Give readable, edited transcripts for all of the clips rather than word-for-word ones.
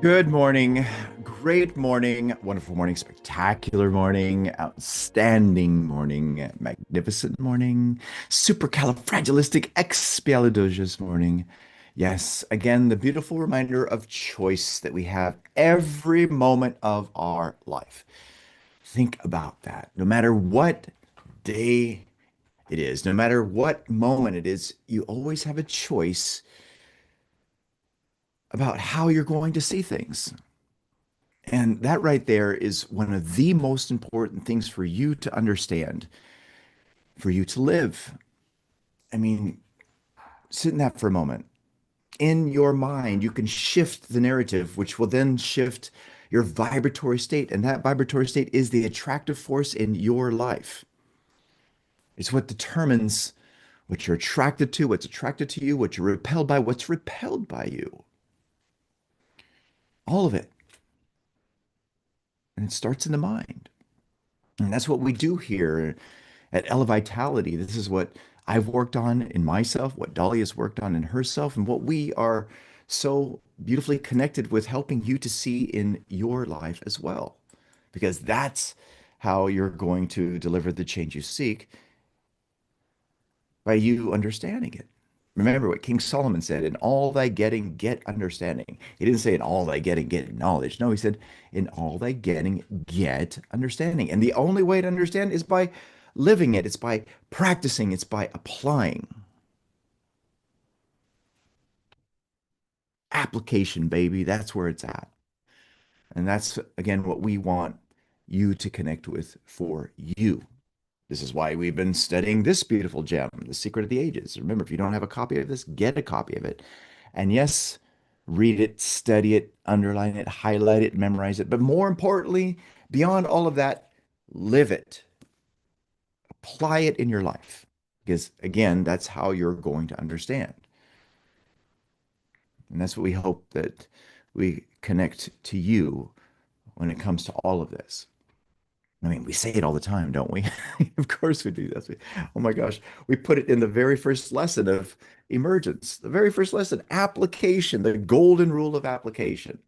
Good morning, great morning, wonderful morning, spectacular morning, outstanding morning, magnificent morning, supercalifragilisticexpialidocious morning. Yes, again, the beautiful reminder of choice that we have every moment of our life. Think about that. No matter what day it is, no matter what moment it is, you always have a choice about how you're going to see things. And that right there is one of the most important things for you to understand, for you to live. I mean, sit in that for a moment. In your mind, you can shift the narrative, which will then shift your vibratory state. And that vibratory state is the attractive force in your life. It's what determines what you're attracted to, what's attracted to you, what you're repelled by, what's repelled by you. All of it. And it starts in the mind. And that's what we do here at Elevitality. This is what I've worked on in myself, what Dolly has worked on in herself, and what we are so beautifully connected with helping you to see in your life as well. Because that's how you're going to deliver the change you seek by you understanding it. Remember what King Solomon said, in all thy getting, get understanding. He didn't say in all thy getting, get knowledge. No, he said in all thy getting, get understanding. And the only way to understand is by living it. It's by practicing. It's by applying. Application, baby. That's where it's at. And that's, again, what we want you to connect with for you. This is why we've been studying this beautiful gem, The Secret of the Ages. Remember, if you don't have a copy of this, get a copy of it. And yes, read it, study it, underline it, highlight it, memorize it. But more importantly, beyond all of that, live it, apply it in your life. Because again, that's how you're going to understand. And that's what we hope that we connect to you when it comes to all of this. I mean, we say it all the time, don't we? Of course we do. Oh my gosh. We put it in the very first lesson of emergence, the very first lesson, application, the golden rule of application.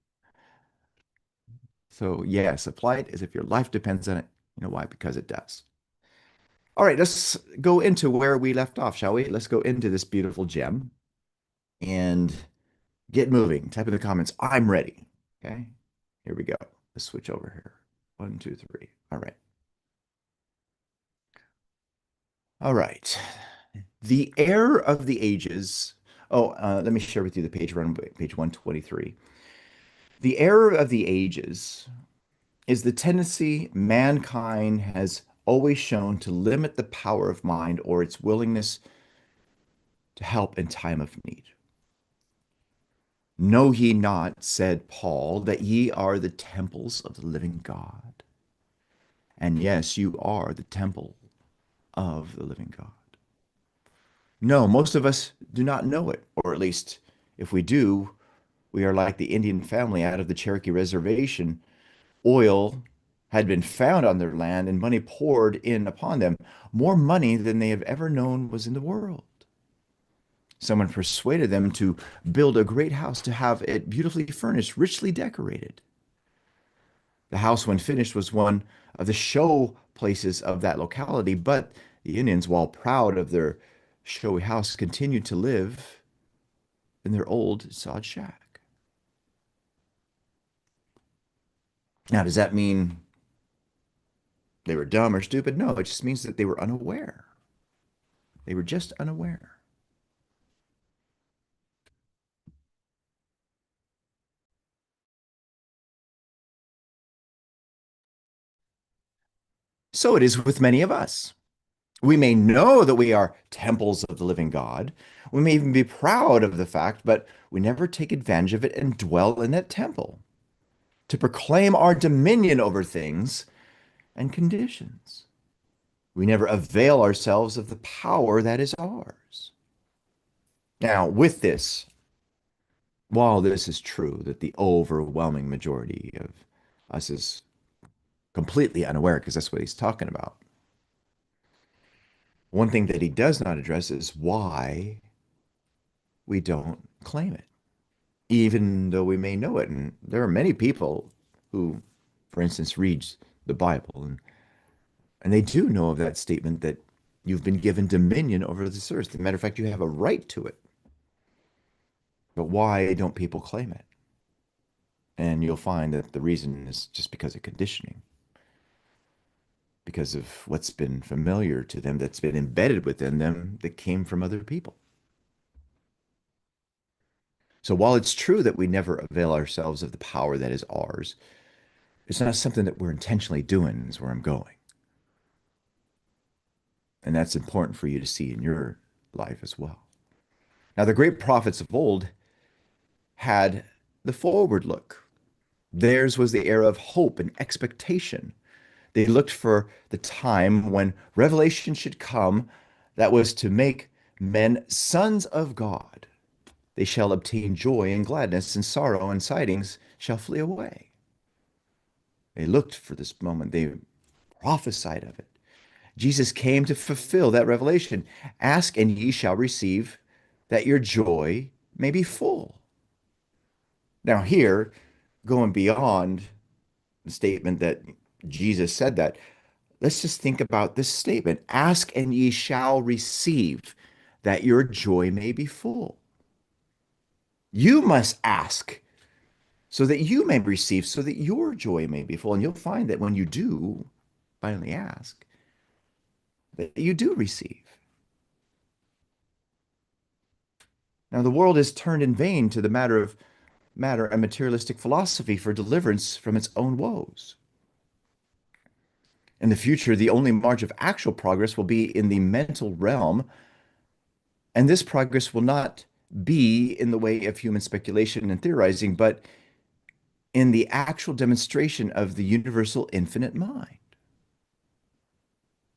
So, yes, apply it as if your life depends on it. You know why? Because it does. All right, let's go into where we left off, shall we? Let's go into this beautiful gem and get moving. Type in the comments, I'm ready. Okay, here we go. Let's switch over here. One, two, three. All right. All right. The heir of the ages. Oh, let me share with you the page run page 123. The error of the ages is the tendency mankind has always shown to limit the power of mind or its willingness to help in time of need. Know ye not, said Paul, that ye are the temples of the living God? And yes, you are the temple of the living God. No, most of us do not know it, or at least if we do, we are like the Indian family out of the Cherokee Reservation. Oil had been found on their land and money poured in upon them, more money than they have ever known was in the world. Someone persuaded them to build a great house, to have it beautifully furnished, richly decorated. The house, when finished, was one of the show places of that locality, but the Indians, while proud of their showy house, continued to live in their old sod shack. Now, does that mean they were dumb or stupid? No, it just means that they were unaware. They were just unaware. So it is with many of us. We may know that we are temples of the living God. We may even be proud of the fact, but we never take advantage of it and dwell in that temple to proclaim our dominion over things and conditions. We never avail ourselves of the power that is ours. Now, with this, while this is true that the overwhelming majority of us is completely unaware, because that's what he's talking about, one thing that he does not address is why we don't claim it. even though we may know it. And there are many people who, for instance, reads the Bible and they do know of that statement that you've been given dominion over this earth. As a matter of fact, you have a right to it. But why don't people claim it? And you'll find that the reason is just because of conditioning, because of what's been familiar to them, that's been embedded within them, that came from other people. So while it's true that we never avail ourselves of the power that is ours, it's not something that we're intentionally doing, is where I'm going. And that's important for you to see in your life as well. Now, the great prophets of old had the forward look. Theirs was the era of hope and expectation. They looked for the time when revelation should come that was to make men sons of God. They shall obtain joy and gladness, and sorrow and sightings shall flee away. They looked for this moment. They prophesied of it. Jesus came to fulfill that revelation. Ask and ye shall receive, that your joy may be full. Now, here, going beyond the statement that Jesus said that, let's just think about this statement. Ask and ye shall receive, that your joy may be full. You must ask so that you may receive, so that your joy may be full. And you'll find that when you do finally ask, that you do receive. Now, the world has turned in vain to the matter and materialistic philosophy for deliverance from its own woes. In the future, the only march of actual progress will be in the mental realm, and this progress will not be in the way of human speculation and theorizing, but in the actual demonstration of the universal infinite mind.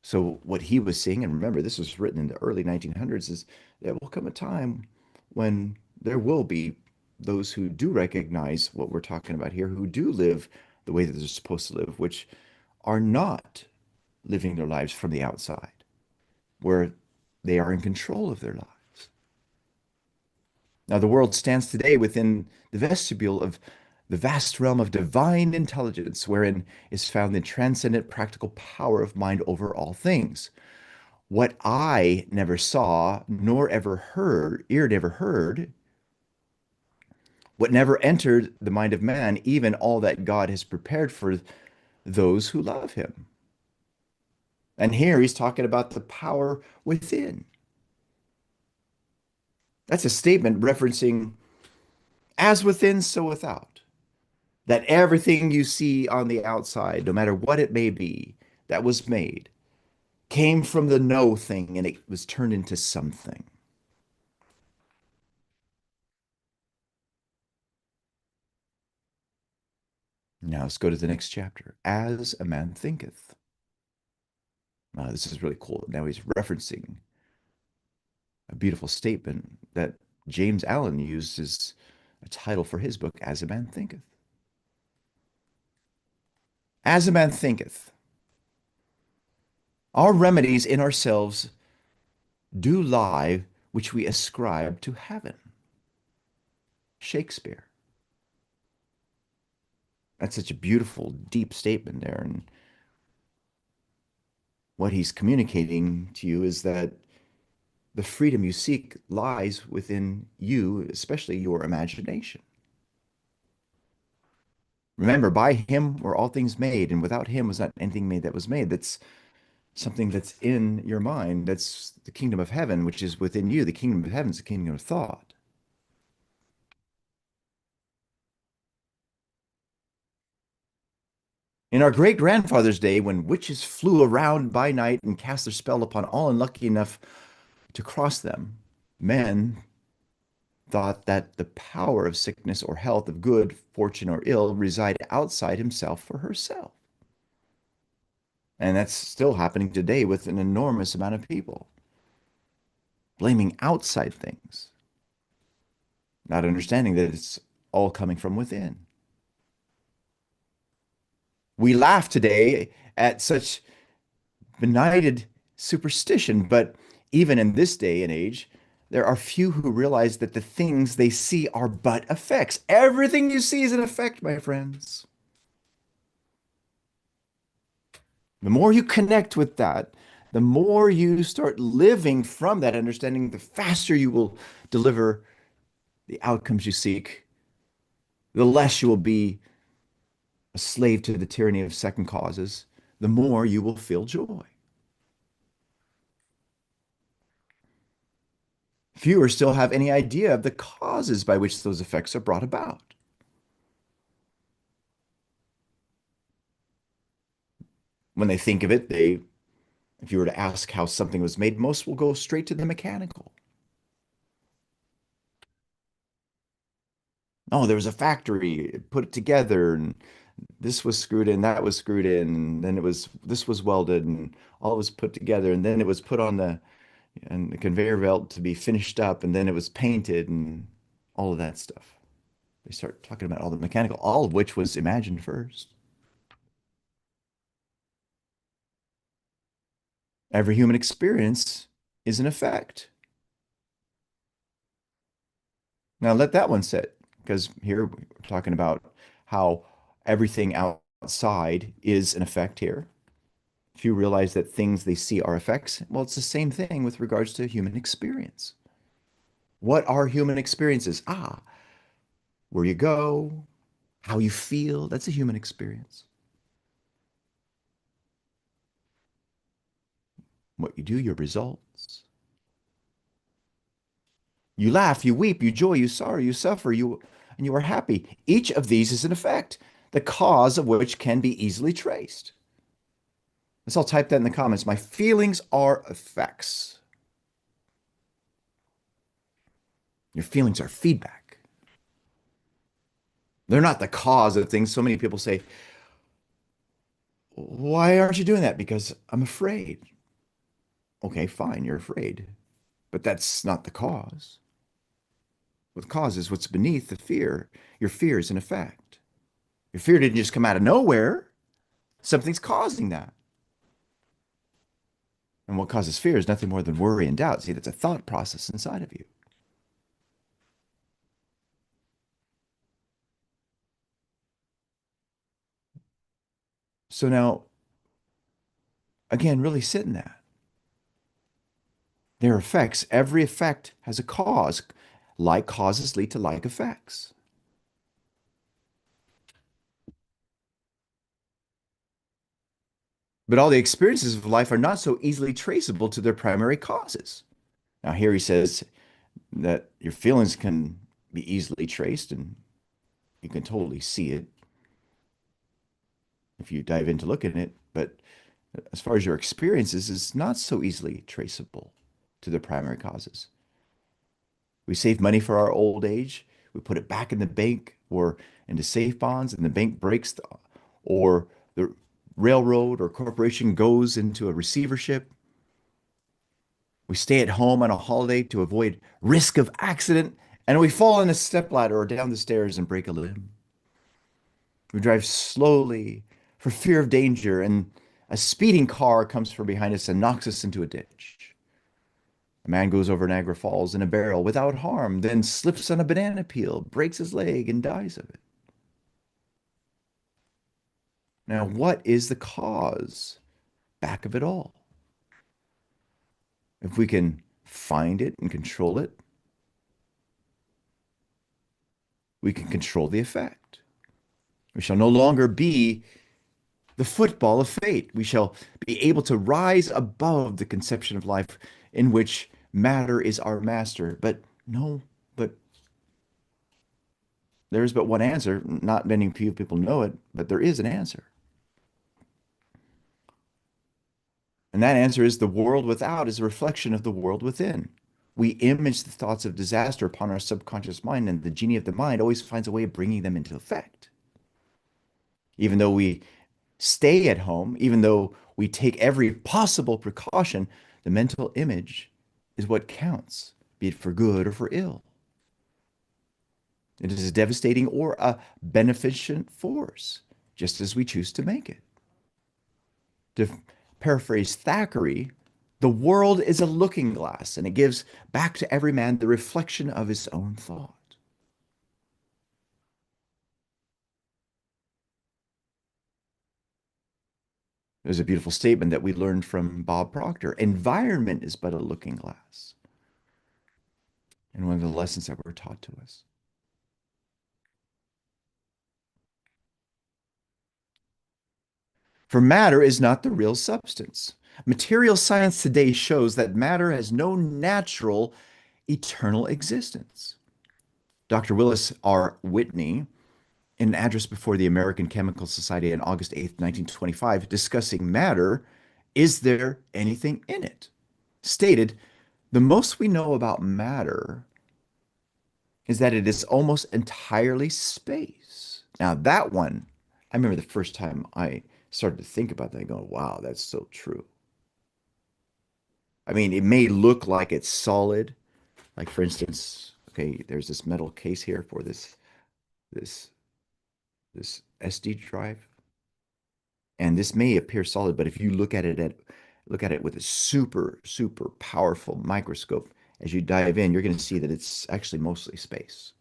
So what he was seeing, and remember, this was written in the early 1900s, is there will come a time when there will be those who do recognize what we're talking about here, who do live the way that they're supposed to live, which are not living their lives from the outside, where they are in control of their lives. Now, the world stands today within the vestibule of the vast realm of divine intelligence, wherein is found the transcendent practical power of mind over all things. What eye never saw, nor ever heard, ear never heard, what never entered the mind of man, even all that God has prepared for those who love him. And here he's talking about the power within. That's a statement referencing as within, so without. That everything you see on the outside, no matter what it may be, that was made, came from the no thing and it was turned into something. Now let's go to the next chapter. As a man thinketh. This is really cool. Now he's referencing a beautiful statement that James Allen used as a title for his book, As a Man Thinketh. As a man thinketh. Our remedies in ourselves do lie, which we ascribe to heaven. Shakespeare. That's such a beautiful, deep statement there. And what he's communicating to you is that the freedom you seek lies within you, especially your imagination. Remember, by him were all things made, and without him was not anything made that was made. That's something that's in your mind. That's the kingdom of heaven, which is within you. The kingdom of heaven is the kingdom of thought. In our great grandfather's day, when witches flew around by night and cast their spell upon all unlucky enough to cross them, men thought that the power of sickness or health, of good fortune or ill, reside outside himself or herself. And that's still happening today with an enormous amount of people blaming outside things, not understanding that it's all coming from within. We laugh today at such benighted superstition, but even in this day and age, there are few who realize that the things they see are but effects. Everything you see is an effect, my friends. The more you connect with that, the more you start living from that understanding, the faster you will deliver the outcomes you seek, the less you will be a slave to the tyranny of second causes, the more you will feel joy. Fewer still have any idea of the causes by which those effects are brought about. When they think of it, if you were to ask how something was made, most will go straight to the mechanical. Oh, there was a factory, it put it together, and this was screwed in, that was screwed in, and then this was welded, and all was put together, and then it was put on the conveyor belt to be finished up, and then it was painted, and all of that stuff. They start talking about all the mechanical, all of which was imagined first. Every human experience is an effect. Now let that one sit, because here we're talking about how everything outside is an effect here. If you realize that things they see are effects, well, it's the same thing with regards to human experience. What are human experiences? Where you go, how you feel, that's a human experience. What you do, your results. You laugh, you weep, you joy, you sorrow, you suffer, and you are happy. Each of these is an effect, the cause of which can be easily traced. Let's all type that in the comments. My feelings are effects. Your feelings are feedback. They're not the cause of things. So many people say, why aren't you doing that? Because I'm afraid. Okay, fine, you're afraid. But that's not the cause. What the cause is what's beneath the fear. Your fear is an effect. Your fear didn't just come out of nowhere. Something's causing that. And what causes fear is nothing more than worry and doubt. See, that's a thought process inside of you. So now, again, really sit in that. There are effects. Every effect has a cause. Like causes lead to like effects. But all the experiences of life are not so easily traceable to their primary causes. Now, here he says that your feelings can be easily traced and you can totally see it if you dive into looking at it. But as far as your experiences, it's not so easily traceable to the primary causes. We save money for our old age. We put it back in the bank or into safe bonds, and the bank breaks, or the railroad or corporation goes into a receivership. We stay at home on a holiday to avoid risk of accident, and we fall on a stepladder or down the stairs and break a limb. We drive slowly for fear of danger, and a speeding car comes from behind us and knocks us into a ditch. A man goes over Niagara Falls in a barrel without harm, then slips on a banana peel, breaks his leg, and dies of it. Now, what is the cause back of it all? If we can find it and control it, we can control the effect. We shall no longer be the football of fate. We shall be able to rise above the conception of life in which matter is our master. But no, but there is but one answer. Not many few people know it, but there is an answer. And that answer is the world without is a reflection of the world within. We image the thoughts of disaster upon our subconscious mind, and the genie of the mind always finds a way of bringing them into effect. Even though we stay at home, even though we take every possible precaution, the mental image is what counts, be it for good or for ill. It is a devastating or a beneficent force, just as we choose to make it. To paraphrase Thackeray, The world is a looking glass, and it gives back to every man the reflection of his own thought. There's a beautiful statement that we learned from Bob Proctor. Environment is but a looking glass. And one of the lessons that were taught to us. For matter is not the real substance. Material science today shows that matter has no natural, eternal existence. Dr. Willis R. Whitney, in an address before the American Chemical Society on August 8th, 1925, discussing matter, is there anything in it? Stated, the most we know about matter is that it is almost entirely space. Now, that one, I remember the first time I started to think about that, I go, wow, that's so true. I mean, it may look like it's solid. Like for instance, okay, there's this metal case here for this this SD drive, and this may appear solid, but if you look at it with a super powerful microscope, as you dive in, you're going to see that it's actually mostly space.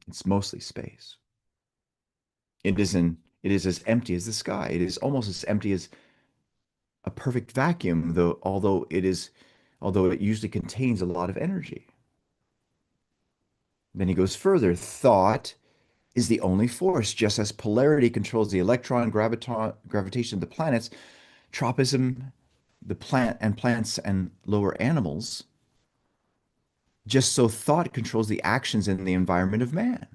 It's mostly space. It is as empty as the sky. It is almost as empty as a perfect vacuum, though although it usually contains a lot of energy. Then he goes further. Thought is the only force, just as polarity controls the electron gravitation of the planets, tropism, the plants and lower animals, just so thought controls the actions in the environment of man.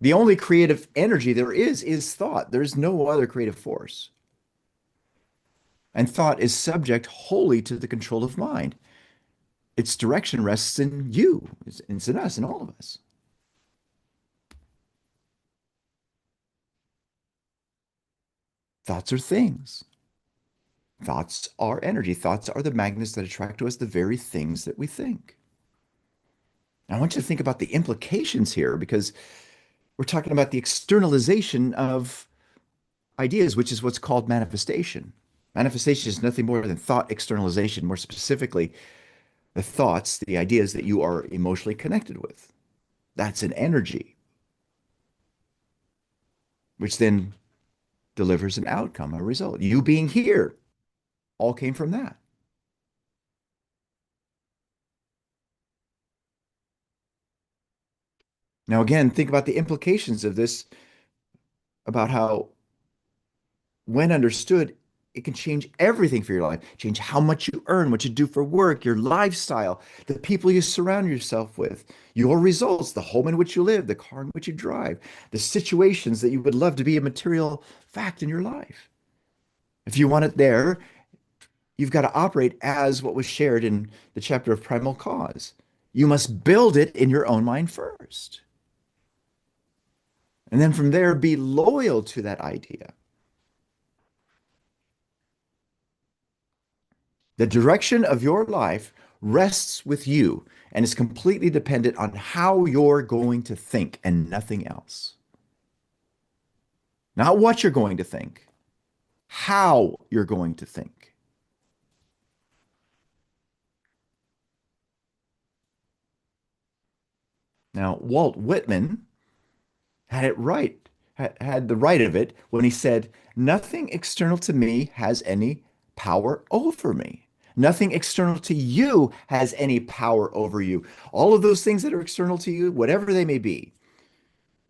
The only creative energy there is thought. There's no other creative force. And thought is subject wholly to the control of mind. Its direction rests in you, it's in us, in all of us. Thoughts are things. Thoughts are energy. Thoughts are the magnets that attract to us the very things that we think. I want you to think about the implications here because we're talking about the externalization of ideas, which is what's called manifestation. Manifestation is nothing more than thought externalization, more specifically, the thoughts, the ideas that you are emotionally connected with. That's an energy, which then delivers an outcome, a result. You being here all came from that. Now, again, think about the implications of this, about how, when understood, it can change everything for your life, change how much you earn, what you do for work, your lifestyle, the people you surround yourself with, your results, the home in which you live, the car in which you drive, the situations that you would love to be a material fact in your life. If you want it there, you've got to operate as what was shared in the chapter of Primal Cause. You must build it in your own mind first. And then from there, be loyal to that idea. The direction of your life rests with you and is completely dependent on how you're going to think and nothing else. Not what you're going to think, how you're going to think. Now, Walt Whitman had it right, had the right of it when he said, nothing external to me has any power over me. Nothing external to you has any power over you. All of those things that are external to you, whatever they may be,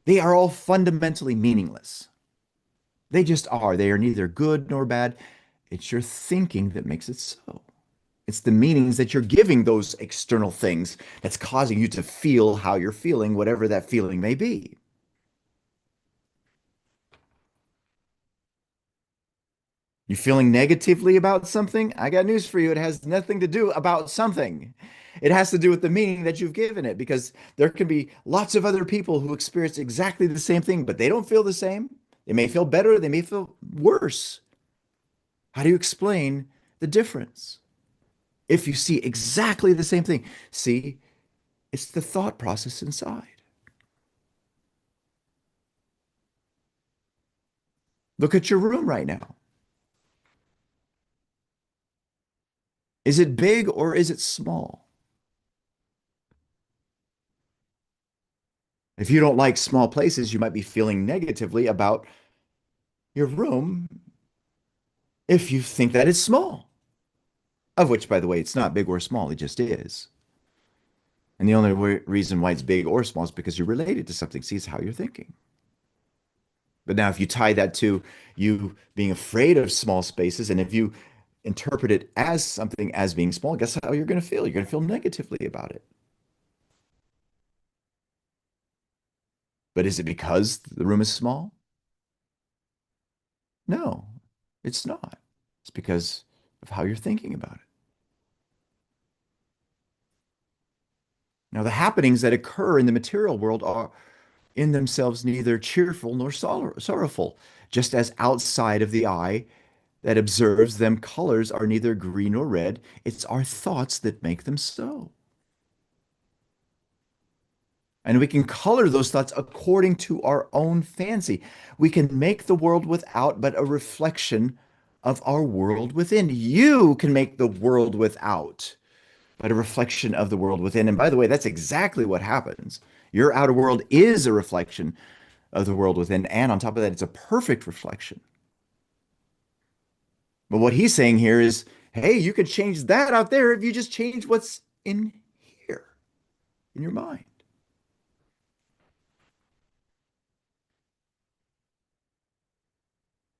they are all fundamentally meaningless. They just are. They are neither good nor bad. It's your thinking that makes it so. It's the meanings that you're giving those external things that's causing you to feel how you're feeling, whatever that feeling may be. You feeling negatively about something? I got news for you. It has nothing to do about something. It has to do with the meaning that you've given it because there can be lots of other people who experience exactly the same thing, but they don't feel the same. They may feel better, they may feel worse. How do you explain the difference? If you see exactly the same thing, see, it's the thought process inside. Look at your room right now. Is it big or is it small? If you don't like small places, you might be feeling negatively about your room if you think that it's small, of which, by the way, it's not big or small, it just is. And the only reason why it's big or small is because you're related to something. See, it's how you're thinking. But now, if you tie that to you being afraid of small spaces, and if you interpret it as something as being small, guess how you're going to feel? You're going to feel negatively about it. But is it because the room is small? No, it's not. It's because of how you're thinking about it. Now, the happenings that occur in the material world are in themselves neither cheerful nor sorrowful, just as outside of the eye that observes them, colors are neither green nor red. It's our thoughts that make them so. And we can color those thoughts according to our own fancy. We can make the world without but a reflection of our world within. You can make the world without but a reflection of the world within. And by the way, that's exactly what happens. Your outer world is a reflection of the world within. And on top of that, it's a perfect reflection. But what he's saying here is, hey, you could change that out there if you just change what's in here, in your mind.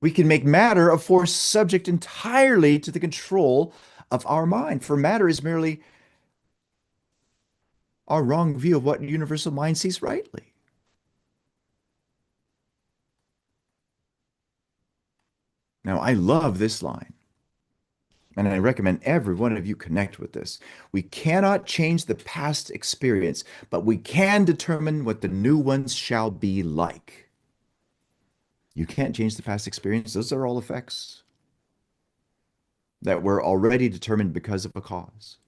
We can make matter a force subject entirely to the control of our mind. For matter is merely our wrong view of what universal mind sees rightly. Now, I love this line, and I recommend every one of you connect with this. We cannot change the past experience, but we can determine what the new ones shall be like. You can't change the past experience. Those are all effects that were already determined because of a cause.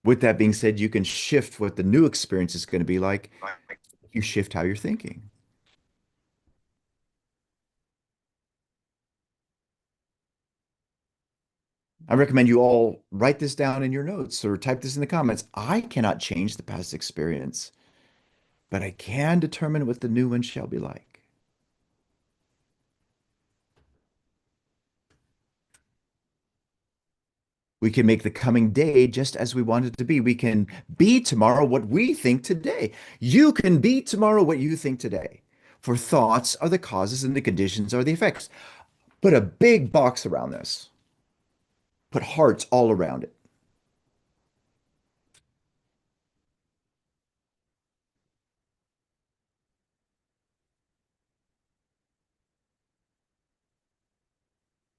With that being said, you can shift what the new experience is going to be like. You shift how you're thinking. I recommend you all write this down in your notes or type this in the comments. I cannot change the past experience, but I can determine what the new one shall be like. We can make the coming day just as we want it to be. We can be tomorrow what we think today. You can be tomorrow what you think today. For thoughts are the causes and the conditions are the effects. Put a big box around this. Put hearts all around it.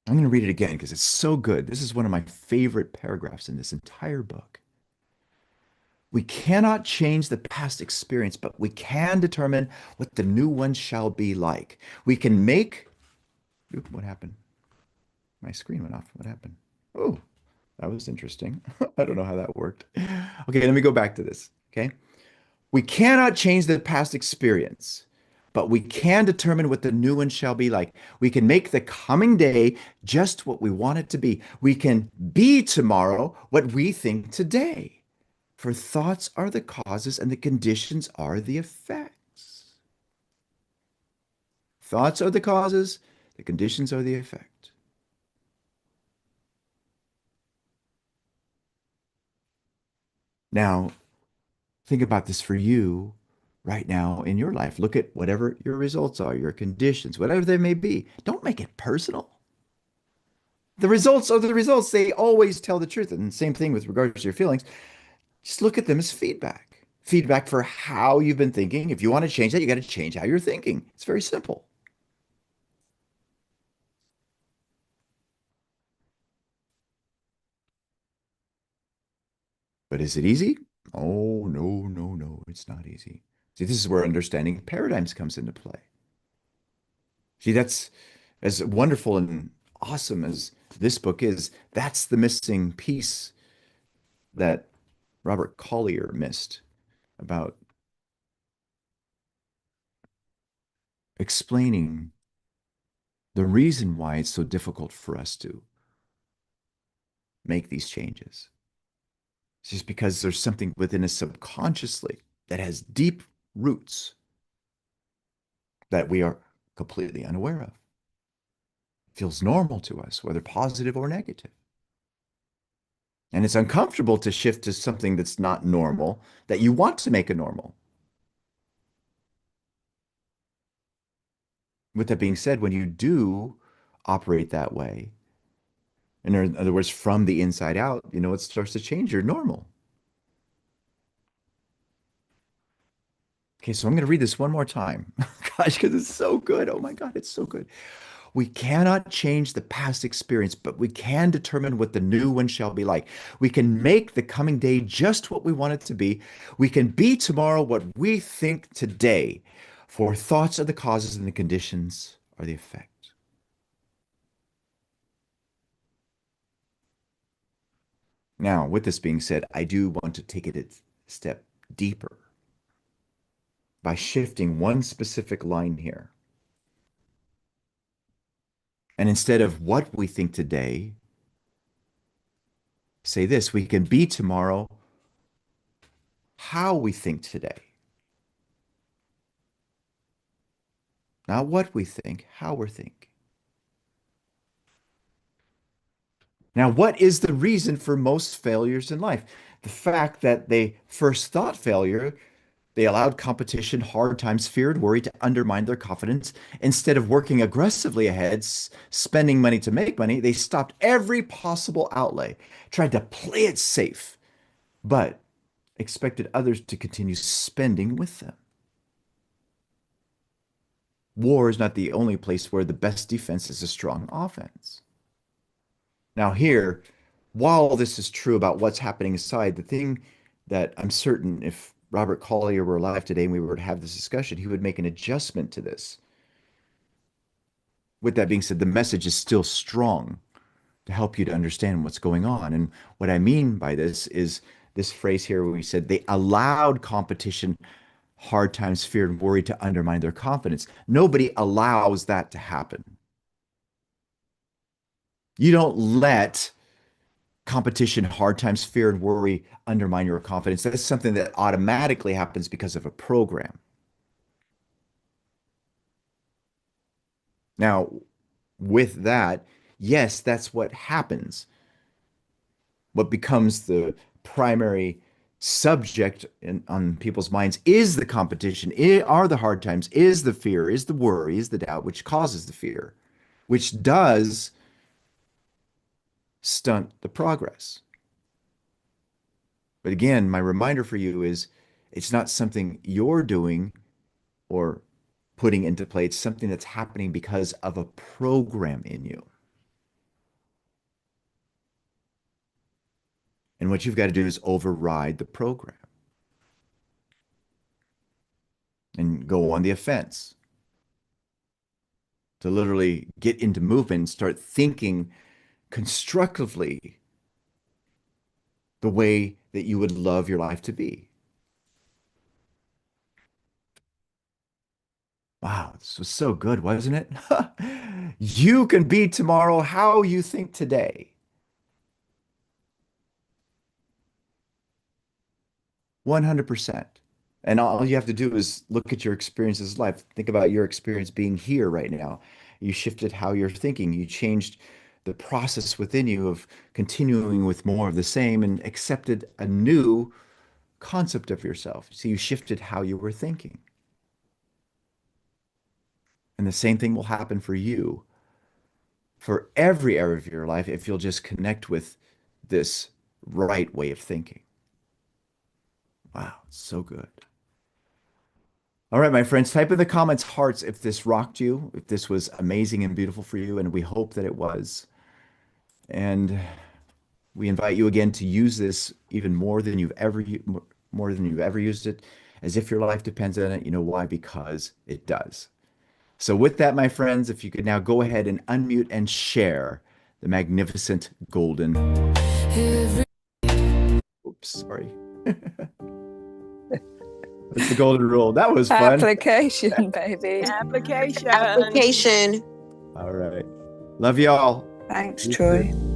I'm going to read it again because it's so good. This is one of my favorite paragraphs in this entire book. We cannot change the past experience, but we can determine what the new one shall be like. We can make. Oop, what happened? My screen went off. What happened? Oh, that was interesting. I don't know how that worked. Okay, let me go back to this. Okay. We cannot change the past experience, but we can determine what the new one shall be like. We can make the coming day just what we want it to be. We can be tomorrow what we think today. For thoughts are the causes and the conditions are the effects. Thoughts are the causes, the conditions are the effect. Now, think about this for you right now in your life. Look at whatever your results are, your conditions, whatever they may be. Don't make it personal. The results are the results. They always tell the truth. And same thing with regards to your feelings. Just look at them as feedback. Feedback for how you've been thinking. If you want to change that, you got to change how you're thinking. It's very simple. But is it easy? Oh, no, no, no. It's not easy. See, this is where understanding paradigms comes into play. See, that's as wonderful and awesome as this book is. That's the missing piece that Robert Collier missed about explaining the reason why it's so difficult for us to make these changes. It's just because there's something within us subconsciously that has deep roots that we are completely unaware of. It feels normal to us, whether positive or negative. And it's uncomfortable to shift to something that's not normal, that you want to make a normal. With that being said, when you do operate that way, in other words, from the inside out, it starts to change your normal. Okay, so I'm going to read this one more time. Gosh, because it's so good. Oh my God, it's so good. We cannot change the past experience, but we can determine what the new one shall be like. We can make the coming day just what we want it to be. We can be tomorrow what we think today. For thoughts are the causes and the conditions are the effect. Now, with this being said, I do want to take it a step deeper by shifting one specific line here. And instead of what we think today, say this: we can be tomorrow how we think today. Not what we think, how we're thinking. Now, what is the reason for most failures in life? The fact that they first thought failure, they allowed competition, hard times, fear, and worry to undermine their confidence. Instead of working aggressively ahead, spending money to make money, they stopped every possible outlay, tried to play it safe, but expected others to continue spending with them. War is not the only place where the best defense is a strong offense. Now, here, while this is true about what's happening inside, the thing that I'm certain if Robert Collier were alive today and we were to have this discussion, he would make an adjustment to this. With that being said, the message is still strong to help you to understand what's going on. And what I mean by this is this phrase here where we said they allowed competition, hard times, fear, and worry to undermine their confidence. Nobody allows that to happen. You don't let competition, hard times, fear, and worry undermine your confidence. That's something that automatically happens because of a program. Now, with that, yes, that's what happens. What becomes the primary subject on people's minds is the competition, are the hard times, is the fear, is the worry, is the doubt, which causes the fear, which does stunt the progress. But again, my reminder for you is it's not something you're doing or putting into play. It's something that's happening because of a program in you. And what you've got to do is override the program and go on the offense to literally get into movement and start thinking constructively the way that you would love your life to be. Wow, this was so good, wasn't it? You can be tomorrow how you think today. 100%. And all you have to do is look at your experiences in life. Think about your experience being here right now. You shifted how you're thinking. You changed the process within you of continuing with more of the same and accepted a new concept of yourself. So you shifted how you were thinking. And the same thing will happen for you for every area of your life if you'll just connect with this right way of thinking. Wow, so good. All right, my friends, type in the comments hearts if this rocked you, if this was amazing and beautiful for you, and we hope that it was. And we invite you again to use this even more than you've ever used it, as if your life depends on it. You know why? Because it does. So with that, my friends, if you could now go ahead and unmute and share the magnificent golden. Oops, sorry. That's the golden rule. That was fun. Application, baby. Application. Application. All right. Love y'all. Thanks, You Troy. too.